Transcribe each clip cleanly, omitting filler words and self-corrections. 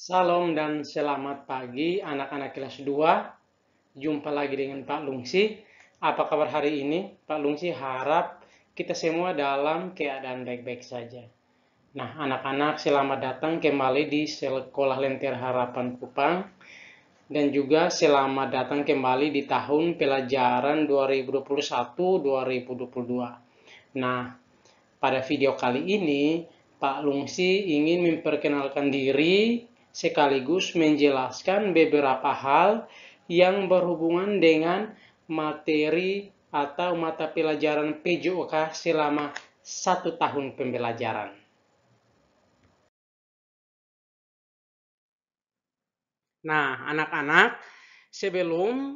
Salam dan selamat pagi anak-anak kelas 2. Jumpa lagi dengan Pak Lungsi. Apa kabar hari ini? Pak Lungsi harap kita semua dalam keadaan baik-baik saja. Nah, anak-anak selamat datang kembali di Sekolah Lentera Harapan Kupang. Dan juga selamat datang kembali di tahun pelajaran 2021-2022. Nah, pada video kali ini, Pak Lungsi ingin memperkenalkan diri sekaligus menjelaskan beberapa hal yang berhubungan dengan materi atau mata pelajaran PJOK selama 1 tahun pembelajaran. Nah, anak-anak, sebelum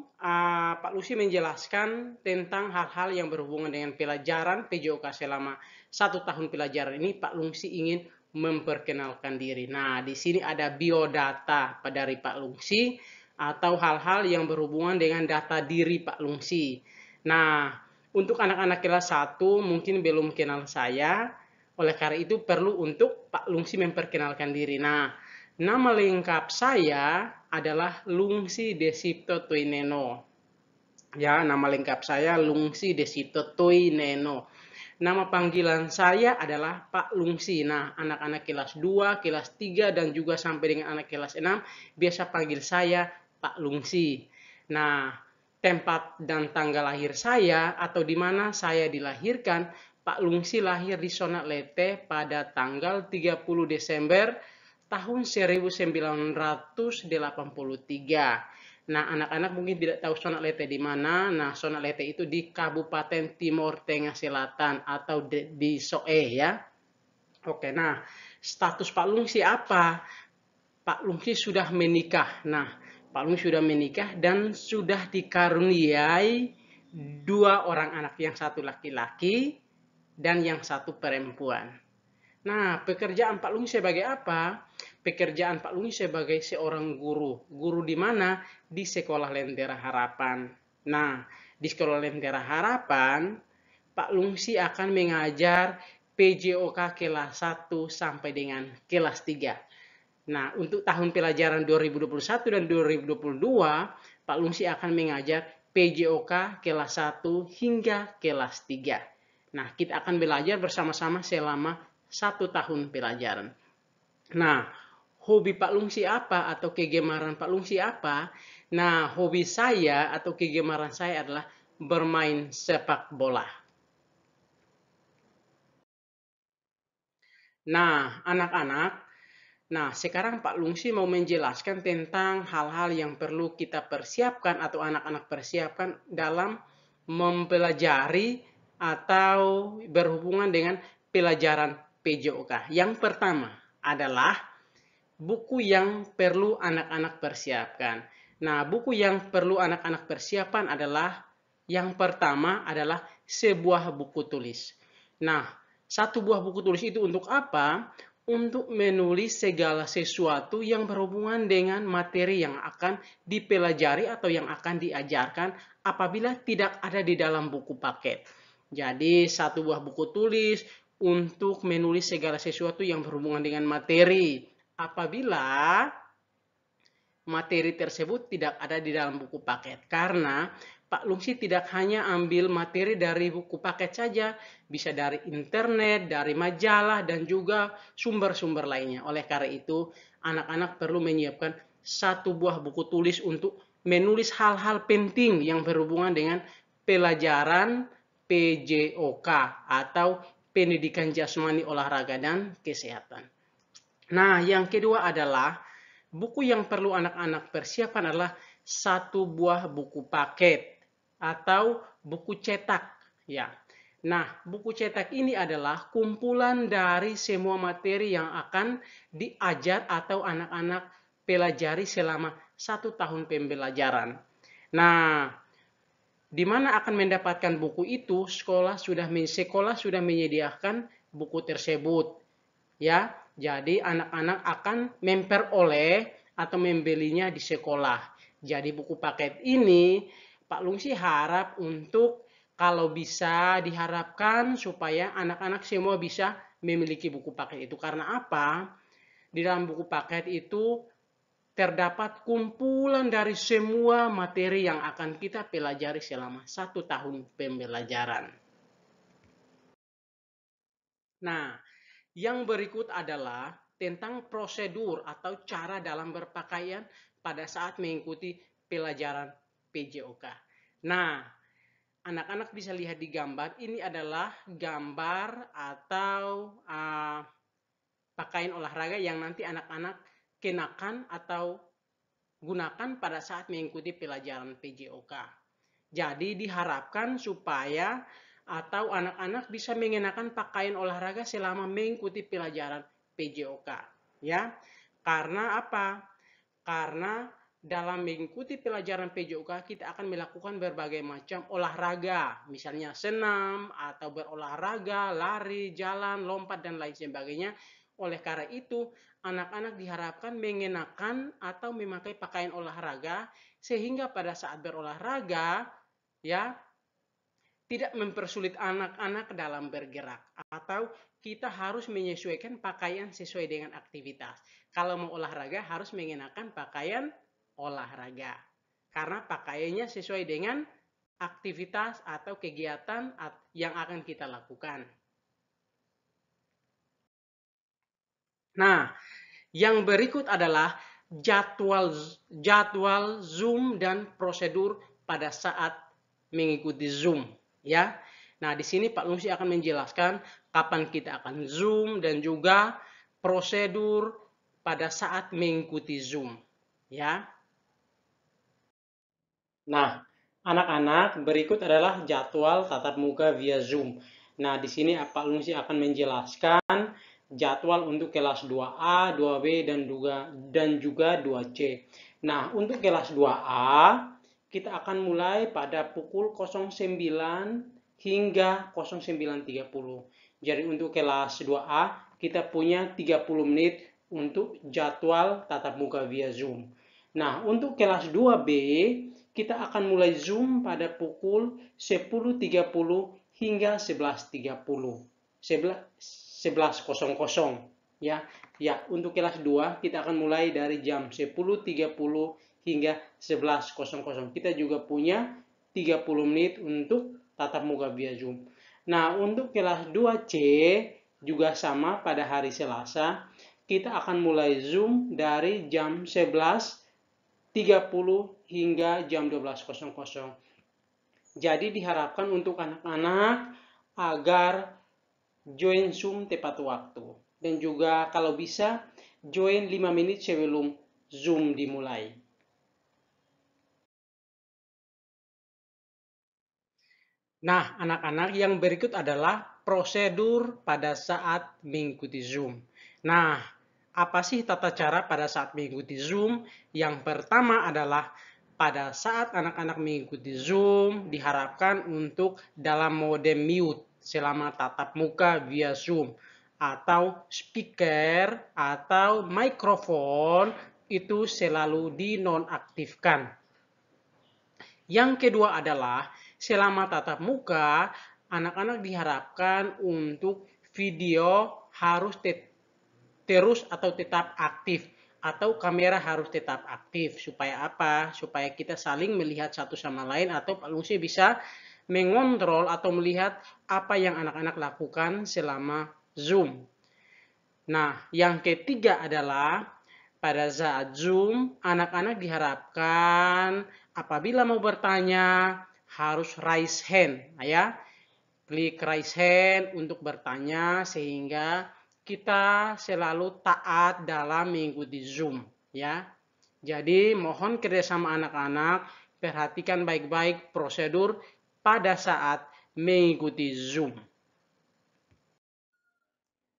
Pak Lucy menjelaskan tentang hal-hal yang berhubungan dengan pelajaran PJOK selama 1 tahun pelajaran ini, Pak Lucy ingin memperkenalkan diri. Nah, di sini ada biodata dari Pak Lucy atau hal-hal yang berhubungan dengan data diri Pak Lucy. Nah, untuk anak-anak kelas 1 mungkin belum kenal saya, oleh karena itu perlu untuk Pak Lucy memperkenalkan diri. Nah, nama lengkap saya adalah Lungsi Desipto Tuineno. Ya, nama lengkap saya Lungsi Desipto Tuineno. Nama panggilan saya adalah Pak Lungsi. Nah, anak-anak kelas 2, kelas 3, dan juga sampai dengan anak kelas 6 biasa panggil saya Pak Lungsi. Nah, tempat dan tanggal lahir saya atau di mana saya dilahirkan, Pak Lungsi lahir di Sonat-Lete pada tanggal 30 Desember tahun 1983. Nah, anak-anak mungkin tidak tahu Sonat-Lete di mana. Nah, Sonat-Lete itu di Kabupaten Timur Tengah Selatan atau di Soe ya. Oke, nah status Pak Lungsi apa? Pak Lungsi sudah menikah. Nah, Pak Lungsi sudah menikah dan sudah dikaruniai 2 orang anak, yang satu laki-laki dan yang satu perempuan. Nah, pekerjaan Pak Lungi sebagai apa? Pekerjaan Pak Lungi sebagai seorang guru. Guru di mana? Di Sekolah Lentera Harapan. Nah, di Sekolah Lentera Harapan, Pak Lungsi akan mengajar PJOK kelas 1 sampai dengan kelas 3. Nah, untuk tahun pelajaran 2021 dan 2022, Pak Lungsi akan mengajar PJOK kelas 1 hingga kelas 3. Nah, kita akan belajar bersama-sama selama 1 tahun pelajaran. Nah, hobi Pak Lungsi apa atau kegemaran Pak Lungsi apa? Nah, hobi saya atau kegemaran saya adalah bermain sepak bola. Nah, anak-anak, nah, sekarang Pak Lungsi mau menjelaskan tentang hal-hal yang perlu kita persiapkan atau anak-anak persiapkan dalam mempelajari atau berhubungan dengan pelajaran PJOK. Yang pertama adalah buku yang perlu anak-anak persiapkan. Nah, buku yang perlu anak-anak persiapkan adalah yang pertama adalah sebuah buku tulis. Nah, satu buah buku tulis itu untuk apa? Untuk menulis segala sesuatu yang berhubungan dengan materi yang akan dipelajari atau yang akan diajarkan apabila tidak ada di dalam buku paket. Jadi, satu buah buku tulis untuk menulis segala sesuatu yang berhubungan dengan materi. Apabila materi tersebut tidak ada di dalam buku paket, karena Pak Lungsi tidak hanya ambil materi dari buku paket saja, bisa dari internet, dari majalah, dan juga sumber-sumber lainnya. Oleh karena itu, anak-anak perlu menyiapkan satu buah buku tulis untuk menulis hal-hal penting yang berhubungan dengan pelajaran PJOK atau pendidikan jasmani, olahraga, dan kesehatan. Nah, yang kedua adalah buku yang perlu anak-anak persiapkan adalah satu buah buku paket atau buku cetak, ya. Nah, buku cetak ini adalah kumpulan dari semua materi yang akan diajar atau anak-anak pelajari selama 1 tahun pembelajaran. Nah, di mana akan mendapatkan buku itu? Sekolah sudah menyediakan buku tersebut. Ya, jadi anak-anak akan memperoleh atau membelinya di sekolah. Jadi buku paket ini Pak Lungsi harap untuk kalau bisa diharapkan supaya anak-anak semua bisa memiliki buku paket itu. Karena apa? Di dalam buku paket itu terdapat kumpulan dari semua materi yang akan kita pelajari selama 1 tahun pembelajaran. Nah, yang berikut adalah tentang prosedur atau cara dalam berpakaian pada saat mengikuti pelajaran PJOK. Nah, anak-anak bisa lihat di gambar, ini adalah gambar atau pakaian olahraga yang nanti anak-anak kenakan atau gunakan pada saat mengikuti pelajaran PJOK. Jadi diharapkan supaya atau anak-anak bisa mengenakan pakaian olahraga selama mengikuti pelajaran PJOK. Ya, karena apa? Karena dalam mengikuti pelajaran PJOK kita akan melakukan berbagai macam olahraga, misalnya senam atau berolahraga, lari, jalan, lompat dan lain sebagainya. Oleh karena itu, anak-anak diharapkan mengenakan atau memakai pakaian olahraga sehingga pada saat berolahraga ya tidak mempersulit anak-anak dalam bergerak, atau kita harus menyesuaikan pakaian sesuai dengan aktivitas. Kalau mau olahraga harus mengenakan pakaian olahraga karena pakaiannya sesuai dengan aktivitas atau kegiatan yang akan kita lakukan. Nah, yang berikut adalah jadwal Zoom dan prosedur pada saat mengikuti Zoom, ya. Nah, di sini Pak Lungsi akan menjelaskan kapan kita akan Zoom dan juga prosedur pada saat mengikuti Zoom, ya. Nah, anak-anak, berikut adalah jadwal tatap muka via Zoom. Nah, di sini Pak Lungsi akan menjelaskan jadwal untuk kelas 2A, 2B, dan juga 2C. Nah, untuk kelas 2A, kita akan mulai pada pukul 09 hingga 09.30. Jadi untuk kelas 2A, kita punya 30 menit untuk jadwal tatap muka via Zoom. Nah, untuk kelas 2B, kita akan mulai Zoom pada pukul 10.30 hingga 11.30. 11.00 ya. Ya, untuk kelas 2 kita akan mulai dari jam 10.30 hingga 11.00. Kita juga punya 30 menit untuk tatap muka via Zoom. Nah, untuk kelas 2C juga sama pada hari Selasa, kita akan mulai Zoom dari jam 11.30 hingga jam 12.00. Jadi diharapkan untuk anak-anak agar join Zoom tepat waktu. Dan juga kalau bisa join 5 menit sebelum Zoom dimulai. Nah, anak-anak, yang berikut adalah prosedur pada saat mengikuti Zoom. Nah, apa sih tata cara pada saat mengikuti Zoom? Yang pertama adalah pada saat anak-anak mengikuti Zoom, diharapkan untuk dalam mode mute selama tatap muka via Zoom. Atau speaker atau mikrofon itu selalu dinonaktifkan. Yang kedua adalah selama tatap muka, anak-anak diharapkan untuk video harus terus atau tetap aktif, atau kamera harus tetap aktif. Supaya apa? Supaya kita saling melihat satu sama lain, atau Pak Lungsi bisa mengontrol atau melihat apa yang anak-anak lakukan selama Zoom. Nah, yang ketiga adalah pada saat Zoom, anak-anak diharapkan apabila mau bertanya harus raise hand, ya. Klik raise hand untuk bertanya sehingga kita selalu taat dalam mengikuti Zoom, ya. Jadi mohon kerjasama anak-anak, perhatikan baik-baik prosedur pada saat mengikuti Zoom.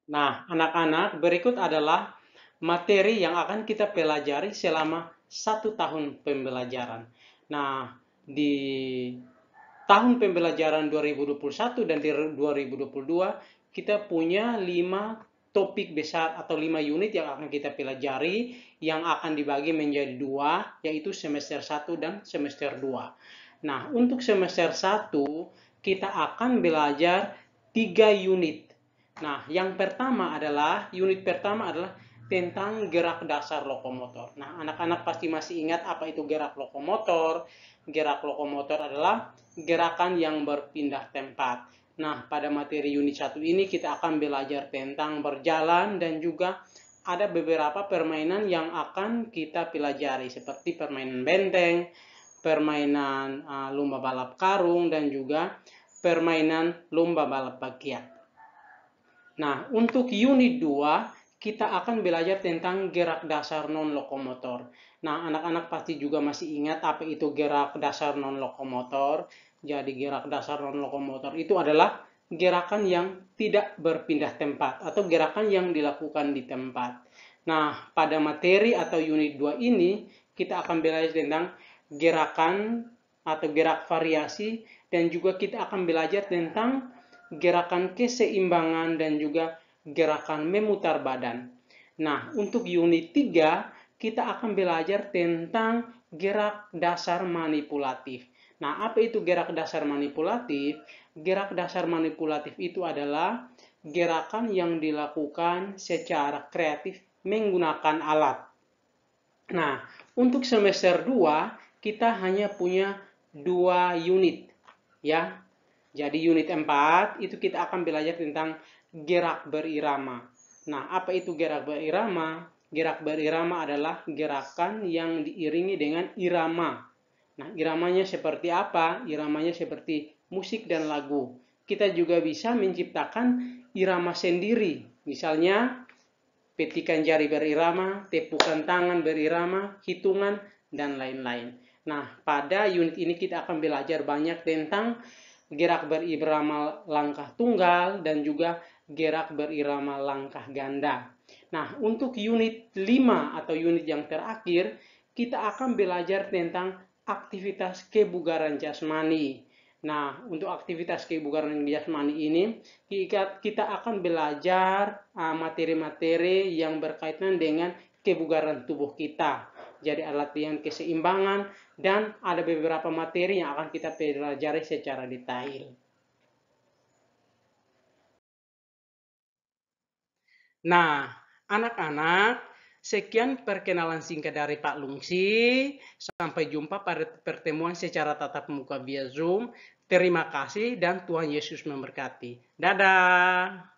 Nah, anak-anak, berikut adalah materi yang akan kita pelajari selama 1 tahun pembelajaran. Nah, di tahun pembelajaran 2021 dan 2022, kita punya 5 topik besar atau 5 unit yang akan kita pelajari, yang akan dibagi menjadi 2, yaitu semester 1 dan semester 2. Nah, untuk semester 1, kita akan belajar 3 unit. Nah, unit pertama adalah tentang gerak dasar lokomotor. Nah, anak-anak pasti masih ingat apa itu gerak lokomotor. Gerak lokomotor adalah gerakan yang berpindah tempat. Nah, pada materi unit 1 ini kita akan belajar tentang berjalan dan juga ada beberapa permainan yang akan kita pelajari seperti permainan benteng, permainan lomba balap karung, dan juga permainan lomba balap bakiak. Nah, untuk unit 2, kita akan belajar tentang gerak dasar non-lokomotor. Nah, anak-anak pasti juga masih ingat apa itu gerak dasar non-lokomotor. Jadi, gerak dasar non-lokomotor itu adalah gerakan yang tidak berpindah tempat atau gerakan yang dilakukan di tempat. Nah, pada materi atau unit 2 ini, kita akan belajar tentang gerakan atau gerak variasi, dan juga kita akan belajar tentang gerakan keseimbangan dan juga gerakan memutar badan. Nah, untuk unit 3, kita akan belajar tentang gerak dasar manipulatif. Nah, apa itu gerak dasar manipulatif? Gerak dasar manipulatif itu adalah gerakan yang dilakukan secara kreatif menggunakan alat. Nah, untuk semester 2, kita hanya punya 2 unit, ya. Jadi unit 4 itu kita akan belajar tentang gerak berirama. Nah, apa itu gerak berirama? Gerak berirama adalah gerakan yang diiringi dengan irama. Nah, iramanya seperti apa? Iramanya seperti musik dan lagu. Kita juga bisa menciptakan irama sendiri. Misalnya, petikan jari berirama, tepukan tangan berirama, hitungan, dan lain-lain. Nah, pada unit ini kita akan belajar banyak tentang gerak berirama langkah tunggal dan juga gerak berirama langkah ganda. Nah, untuk unit 5 atau unit yang terakhir, kita akan belajar tentang aktivitas kebugaran jasmani. Nah, untuk aktivitas kebugaran jasmani ini, kita akan belajar materi-materi yang berkaitan dengan kebugaran tubuh kita. Jadi ada latihan keseimbangan dan ada beberapa materi yang akan kita pelajari secara detail. Nah, anak-anak, sekian perkenalan singkat dari Pak Lungsi. Sampai jumpa pada pertemuan secara tatap muka via Zoom. Terima kasih dan Tuhan Yesus memberkati. Dadah.